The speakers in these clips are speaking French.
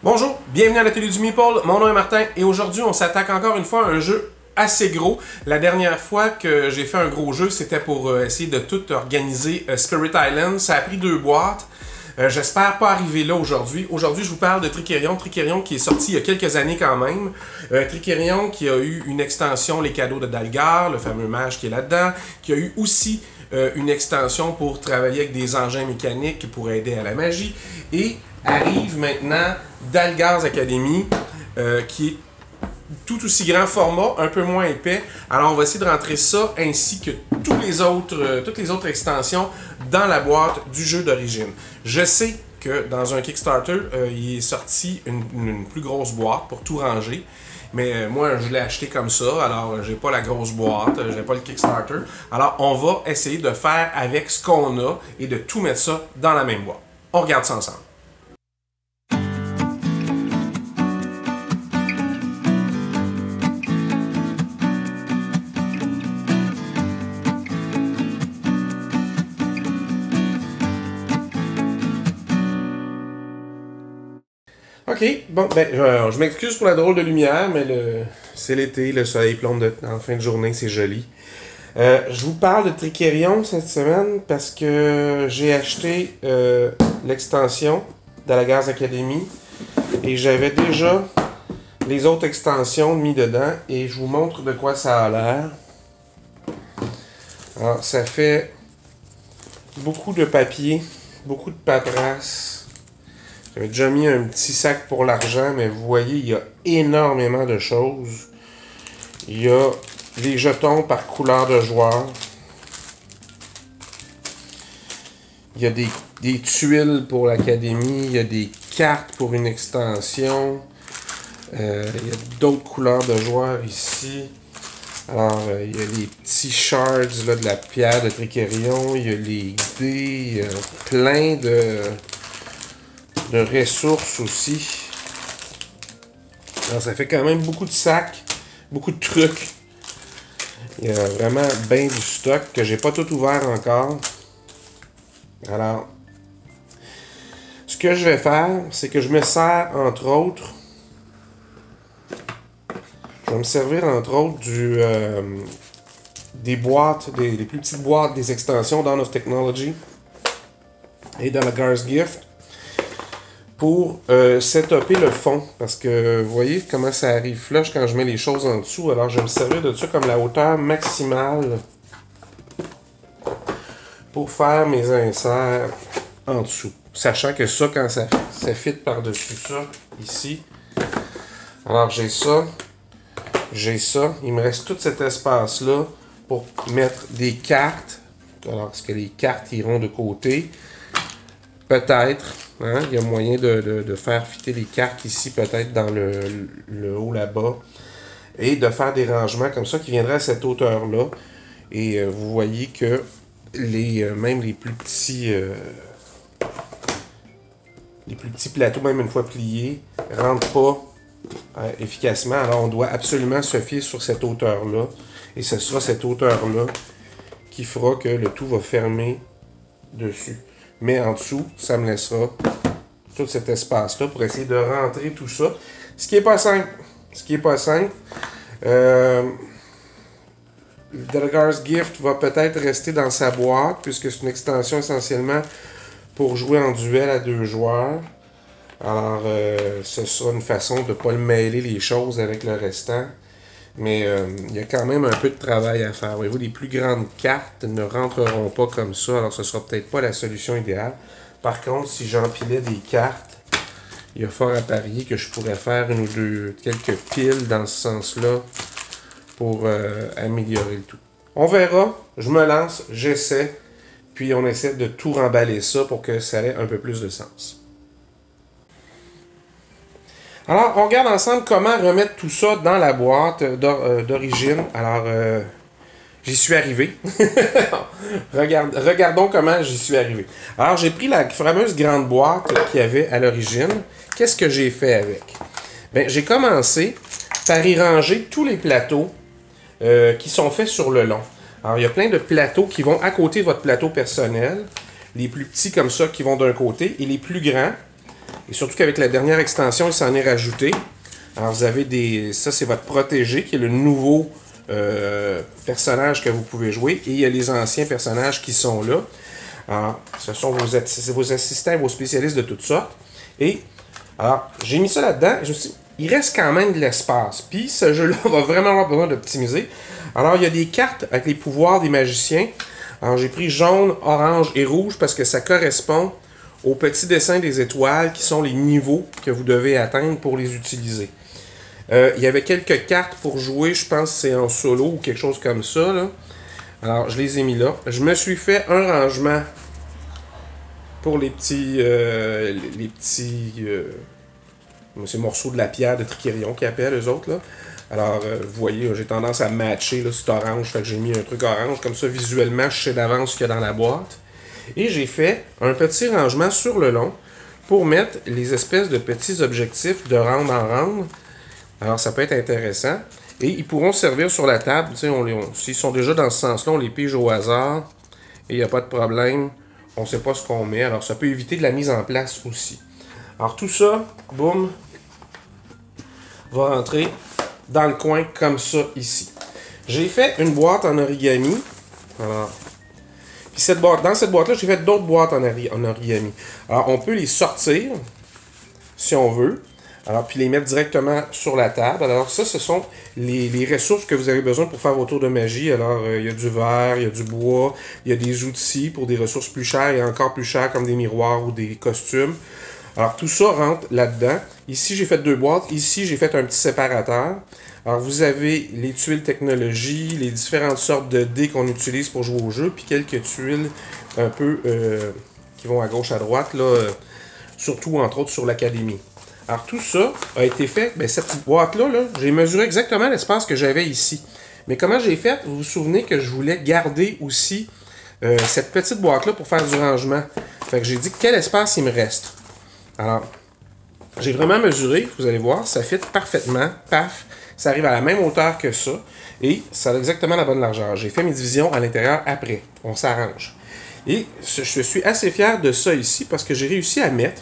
Bonjour, bienvenue à l'atelier du Meeple, mon nom est Martin et aujourd'hui on s'attaque encore une fois à un jeu assez gros. La dernière fois que j'ai fait un gros jeu, c'était pour essayer de tout organiser Spirit Island. Ça a pris 2 boîtes. J'espère pas arriver là aujourd'hui. Aujourd'hui, je vous parle de Trickerion. Trickerion qui est sorti il y a quelques années quand même. Trickerion qui a eu une extension, les cadeaux de Dalgar, le fameux mage qui est là-dedans, qui a eu aussi une extension pour travailler avec des engins mécaniques pour aider à la magie. Et arrive maintenant Dalgar's Academy, qui est tout aussi grand format, un peu moins épais. Alors on va essayer de rentrer ça ainsi que toutes les autres extensions dans la boîte du jeu d'origine. Je sais que dans un Kickstarter, il est sorti une plus grosse boîte pour tout ranger. Mais moi, je l'ai acheté comme ça, alors j'ai pas la grosse boîte, j'ai pas le Kickstarter. Alors on va essayer de faire avec ce qu'on a et de tout mettre ça dans la même boîte. On regarde ça ensemble. Ok, bon, ben, je m'excuse pour la drôle de lumière, mais c'est l'été, le soleil plombe en fin de journée, c'est joli. Je vous parle de Trickerion cette semaine parce que j'ai acheté l'extension de la Dalgar's Academy et j'avais déjà les autres extensions mis dedans et je vous montre de quoi ça a l'air. Alors, ça fait beaucoup de papier, beaucoup de paperasse. J'avais déjà mis un petit sac pour l'argent, mais vous voyez, il y a énormément de choses. Il y a les jetons par couleur de joueur. Il y a des tuiles pour l'académie. Il y a des cartes pour une extension. Il y a d'autres couleurs de joueurs ici. Alors, il y a les petits shards là, de la pierre de Trickerion. Il y a les dés. Plein de ressources aussi. Alors, ça fait quand même beaucoup de sacs, beaucoup de trucs. Il y a vraiment bien du stock que j'ai pas tout ouvert encore. Alors, ce que je vais faire, c'est que je me sers entre autres. Je vais me servir entre autres des boîtes, des plus petites boîtes des extensions Dawn of Technology et de la Dalgar's Gift. Pour setuper le fond, parce que vous voyez comment ça arrive flush quand je mets les choses en dessous. Alors je vais me servir de ça comme la hauteur maximale pour faire mes inserts en dessous. Sachant que ça, quand ça fit par-dessus ça, ici. Alors j'ai ça, il me reste tout cet espace-là pour mettre des cartes. Alors est-ce que les cartes iront de côté? Peut-être. Hein, il y a moyen de faire fitter les cartes ici, peut-être dans le haut là-bas. Et de faire des rangements comme ça qui viendraient à cette hauteur-là. Et vous voyez que même les plus petits plateaux, même une fois pliés, ne rentrent pas efficacement. Alors on doit absolument se fier sur cette hauteur-là. Et ce sera cette hauteur-là qui fera que le tout va fermer dessus. Mais en dessous, ça me laissera tout cet espace-là pour essayer de rentrer tout ça. Ce qui n'est pas simple. Dalgar's Gift va peut-être rester dans sa boîte, puisque c'est une extension essentiellement pour jouer en duel à 2 joueurs. Alors, ce sera une façon de ne pas le mêler les choses avec le restant. Mais il y a quand même un peu de travail à faire. Voyez-vous, les plus grandes cartes ne rentreront pas comme ça. Alors, ce ne sera peut-être pas la solution idéale. Par contre, si j'empilais des cartes, il y a fort à parier que je pourrais faire quelques piles dans ce sens-là pour améliorer le tout. On verra. Je me lance, j'essaie. Puis, on essaie de tout remballer ça pour que ça ait un peu plus de sens. Alors, on regarde ensemble comment remettre tout ça dans la boîte d'origine. Alors, j'y suis arrivé. Regardons comment j'y suis arrivé. Alors, j'ai pris la fameuse grande boîte qu'il y avait à l'origine. Qu'est-ce que j'ai fait avec? Bien, j'ai commencé par y ranger tous les plateaux qui sont faits sur le long. Alors, il y a plein de plateaux qui vont à côté de votre plateau personnel. Les plus petits comme ça qui vont d'un côté et les plus grands Et surtout qu'avec la dernière extension, il s'en est rajouté. Alors vous avez des... Ça, c'est votre protégé, qui est le nouveau personnage que vous pouvez jouer. Et il y a les anciens personnages qui sont là. Alors, ce sont vos assistants, vos spécialistes de toutes sortes. Et, alors, j'ai mis ça là-dedans. Il reste quand même de l'espace. Puis, ce jeu-là va vraiment avoir besoin d'optimiser. Alors, il y a des cartes avec les pouvoirs des magiciens. Alors, j'ai pris jaune, orange et rouge parce que ça correspond aux petits dessins des étoiles qui sont les niveaux que vous devez atteindre pour les utiliser. Il y avait quelques cartes pour jouer, je pense que c'est en solo ou quelque chose comme ça, là. Alors, je les ai mis là. Je me suis fait un rangement pour les petits... ces morceaux de la pierre de Triquérion qu'ils appellent, eux autres, là. Alors, vous voyez, j'ai tendance à matcher, là, c'est orange, fait que j'ai mis un truc orange. Comme ça, visuellement, je sais d'avance ce qu'il y a dans la boîte. Et j'ai fait un petit rangement sur le long pour mettre les espèces de petits objectifs de round en round. Alors, ça peut être intéressant. Et ils pourront servir sur la table. S'ils sont déjà dans ce sens-là, on les pige au hasard. Et il n'y a pas de problème. On ne sait pas ce qu'on met. Alors, ça peut éviter de la mise en place aussi. Alors, tout ça, boum, va rentrer dans le coin comme ça, ici. J'ai fait une boîte en origami. Alors, puis dans cette boîte-là, j'ai fait d'autres boîtes en origami. Alors, on peut les sortir, si on veut. Alors, puis les mettre directement sur la table. Alors, ça, ce sont les ressources que vous avez besoin pour faire vos tours de magie. Alors, il y a du verre, il y a du bois, il y a des outils pour des ressources plus chères et encore plus chères comme des miroirs ou des costumes. Alors, tout ça rentre là-dedans. Ici, j'ai fait 2 boîtes. Ici, j'ai fait un petit séparateur. Alors, vous avez les tuiles technologie, les différentes sortes de dés qu'on utilise pour jouer au jeu, puis quelques tuiles un peu qui vont à gauche, à droite, là, surtout, entre autres, sur l'académie. Alors, tout ça a été fait. Bien, cette petite boîte-là, j'ai mesuré exactement l'espace que j'avais ici. Mais comment j'ai fait? Vous vous souvenez que je voulais garder aussi cette petite boîte-là pour faire du rangement. Fait que j'ai dit quel espace il me reste. Alors, j'ai vraiment mesuré, vous allez voir, ça fit parfaitement, paf, ça arrive à la même hauteur que ça, et ça a exactement la bonne largeur. J'ai fait mes divisions à l'intérieur après, on s'arrange. Et je suis assez fier de ça ici, parce que j'ai réussi à mettre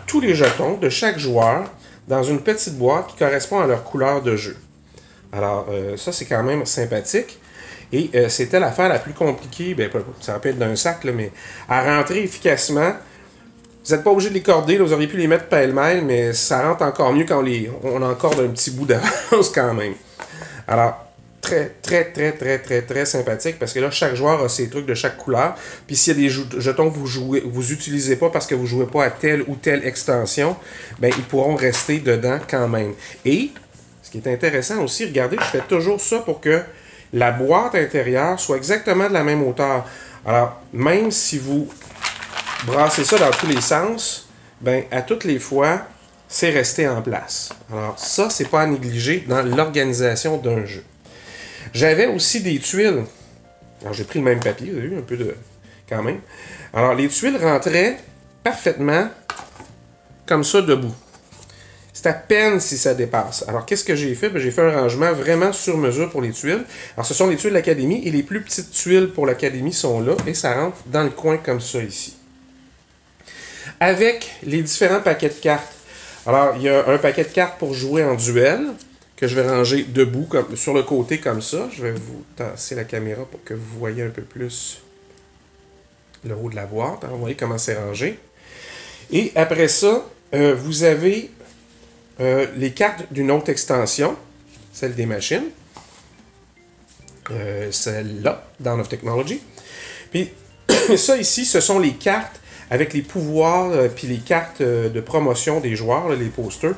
tous les jetons de chaque joueur dans une petite boîte qui correspond à leur couleur de jeu. Alors, ça c'est quand même sympathique. Et c'était l'affaire la plus compliquée, ben, ça peut être d'un sac, là, mais à rentrer efficacement. Vous n'êtes pas obligé de les corder, là, vous auriez pu les mettre pêle-mêle, mais ça rentre encore mieux quand on encorde un petit bout d'avance quand même. Alors, très sympathique, parce que là, chaque joueur a ses trucs de chaque couleur. Puis s'il y a des jetons que vous utilisez pas parce que vous jouez pas à telle ou telle extension, ben ils pourront rester dedans quand même. Et, ce qui est intéressant aussi, regardez, je fais toujours ça pour que la boîte intérieure soit exactement de la même hauteur. Alors, même si vous brassez ça dans tous les sens, ben à toutes les fois, c'est resté en place. Alors ça, c'est pas à négliger dans l'organisation d'un jeu. J'avais aussi des tuiles. Alors j'ai pris le même papier, vous avez vu, un peu de... quand même. Alors les tuiles rentraient parfaitement comme ça debout. C'est à peine si ça dépasse. Alors qu'est-ce que j'ai fait? Ben, j'ai fait un rangement vraiment sur mesure pour les tuiles. Alors ce sont les tuiles de l'académie et les plus petites tuiles pour l'académie sont là et ça rentre dans le coin comme ça ici. Avec les différents paquets de cartes. Alors, il y a un paquet de cartes pour jouer en duel, que je vais ranger debout, sur le côté comme ça. Je vais vous tasser la caméra pour que vous voyez un peu plus le haut de la boîte. Alors, vous voyez comment c'est rangé. Et après ça, vous avez les cartes d'une autre extension, celle des machines. Celle-là, Dawn of Technology. Puis, ça ici, ce sont les cartes avec les pouvoirs puis les cartes de promotion des joueurs, là, les posters.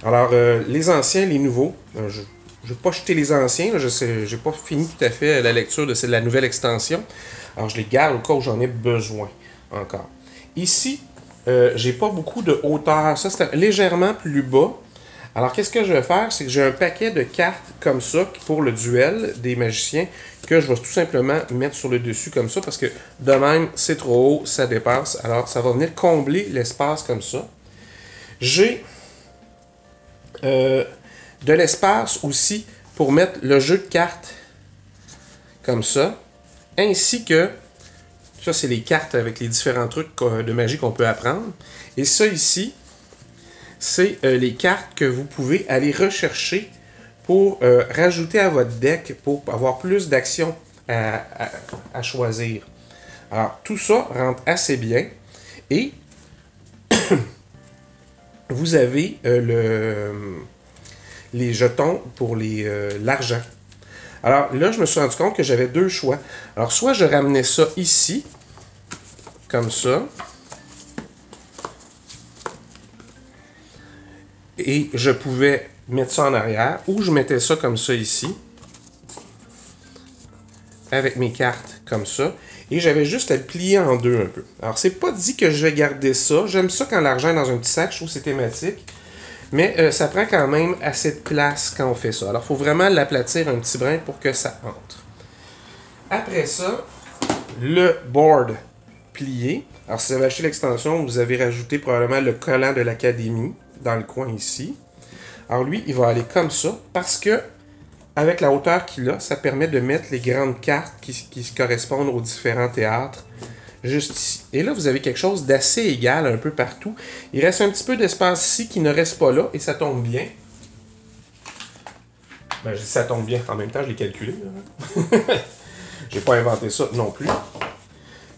Alors, les anciens, les nouveaux. Je ne vais pas jeter les anciens. Je n'ai pas fini tout à fait la lecture de la nouvelle extension. Alors, je les garde au cas où j'en ai besoin encore. Ici, j'ai pas beaucoup de hauteur. Ça, c'est légèrement plus bas. Alors, qu'est-ce que je vais faire? C'est que j'ai un paquet de cartes comme ça pour le duel des magiciens que je vais tout simplement mettre sur le dessus comme ça parce que de même, c'est trop haut, ça dépasse. Alors, ça va venir combler l'espace comme ça. J'ai de l'espace aussi pour mettre le jeu de cartes comme ça, ainsi que, ça c'est les cartes avec les différents trucs de magie qu'on peut apprendre. Et ça ici, c'est les cartes que vous pouvez aller rechercher pour rajouter à votre deck pour avoir plus d'actions à choisir. Alors, tout ça rentre assez bien. Et vous avez les jetons pour l'argent. Alors là, je me suis rendu compte que j'avais deux choix. Alors, soit je ramenais ça ici, comme ça, et je pouvais mettre ça en arrière, ou je mettais ça comme ça ici, avec mes cartes comme ça, et j'avais juste à le plier en deux un peu. Alors, c'est pas dit que je vais garder ça. J'aime ça quand l'argent est dans un petit sac, je trouve que c'est thématique. Mais ça prend quand même assez de place quand on fait ça. Alors, il faut vraiment l'aplatir un petit brin pour que ça entre. Après ça, le board plié. Alors, si vous avez acheté l'extension, vous avez rajouté probablement le collant de l'Académie dans le coin ici. Alors, lui, il va aller comme ça parce que avec la hauteur qu'il a, ça permet de mettre les grandes cartes qui correspondent aux différents théâtres juste ici. Et là, vous avez quelque chose d'assez égal un peu partout. Il reste un petit peu d'espace ici qui ne reste pas là et ça tombe bien. Ben, je dis ça tombe bien. En même temps, je l'ai calculé. J'ai pas inventé ça non plus.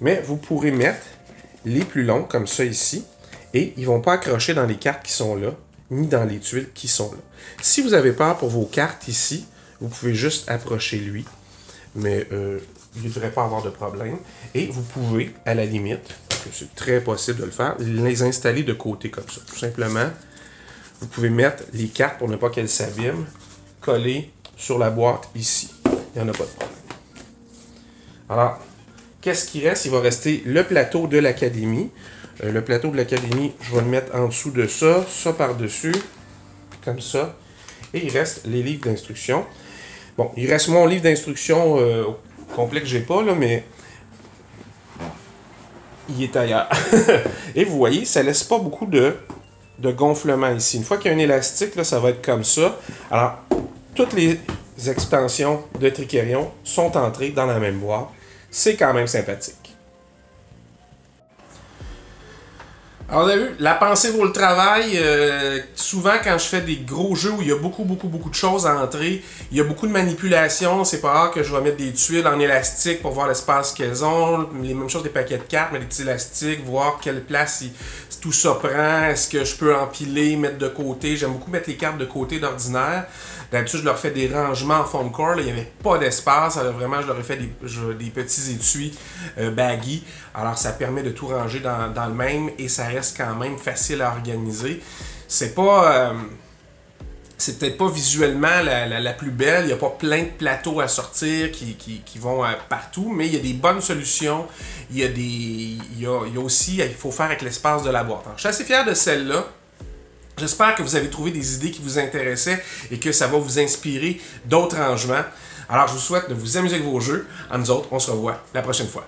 Mais vous pourrez mettre les plus longs comme ça ici et ils ne vont pas accrocher dans les cartes qui sont là, ni dans les tuiles qui sont là. Si vous avez peur pour vos cartes ici, vous pouvez juste approcher lui. Mais il ne devrait pas avoir de problème. Et vous pouvez, à la limite, c'est très possible de le faire, les installer de côté comme ça. Tout simplement, vous pouvez mettre les cartes pour ne pas qu'elles s'abîment, coller sur la boîte ici. Il n'y en a pas de problème. Alors, qu'est-ce qui reste? Il va rester le plateau de l'Académie. Le plateau de l'Académie, je vais le mettre en dessous de ça, ça par-dessus, comme ça. Et il reste les livres d'instruction. Bon, il reste mon livre d'instruction complet que j'ai pas, là, mais il est ailleurs. Et vous voyez, ça laisse pas beaucoup de gonflement ici. Une fois qu'il y a un élastique, là, ça va être comme ça. Alors, toutes les extensions de Trickerion sont entrées dans la même boîte. C'est quand même sympathique. Alors, vous avez vu, la pensée vaut le travail. Souvent, quand je fais des gros jeux où il y a beaucoup de choses à entrer, il y a beaucoup de manipulations. C'est pas rare que je vais mettre des tuiles en élastique pour voir l'espace qu'elles ont. Les mêmes choses des paquets de cartes, mais des petits élastiques, voir quelle place tout ça prend. Est-ce que je peux empiler, mettre de côté. J'aime beaucoup mettre les cartes de côté d'ordinaire. D'habitude, je leur fais des rangements en foam core. Là, il n'y avait pas d'espace. Alors, vraiment, je leur ai fait des petits étuis baggy. Alors, ça permet de tout ranger dans le même et ça reste quand même facile à organiser. C'est pas... c'est peut-être pas visuellement la plus belle. Il n'y a pas plein de plateaux à sortir qui vont partout, mais il y a des bonnes solutions. Il y a aussi... Il faut faire avec l'espace de la boîte. Alors, je suis assez fier de celle-là. J'espère que vous avez trouvé des idées qui vous intéressaient et que ça va vous inspirer d'autres rangements. Alors, je vous souhaite de vous amuser avec vos jeux. À nous autres, on se revoit la prochaine fois.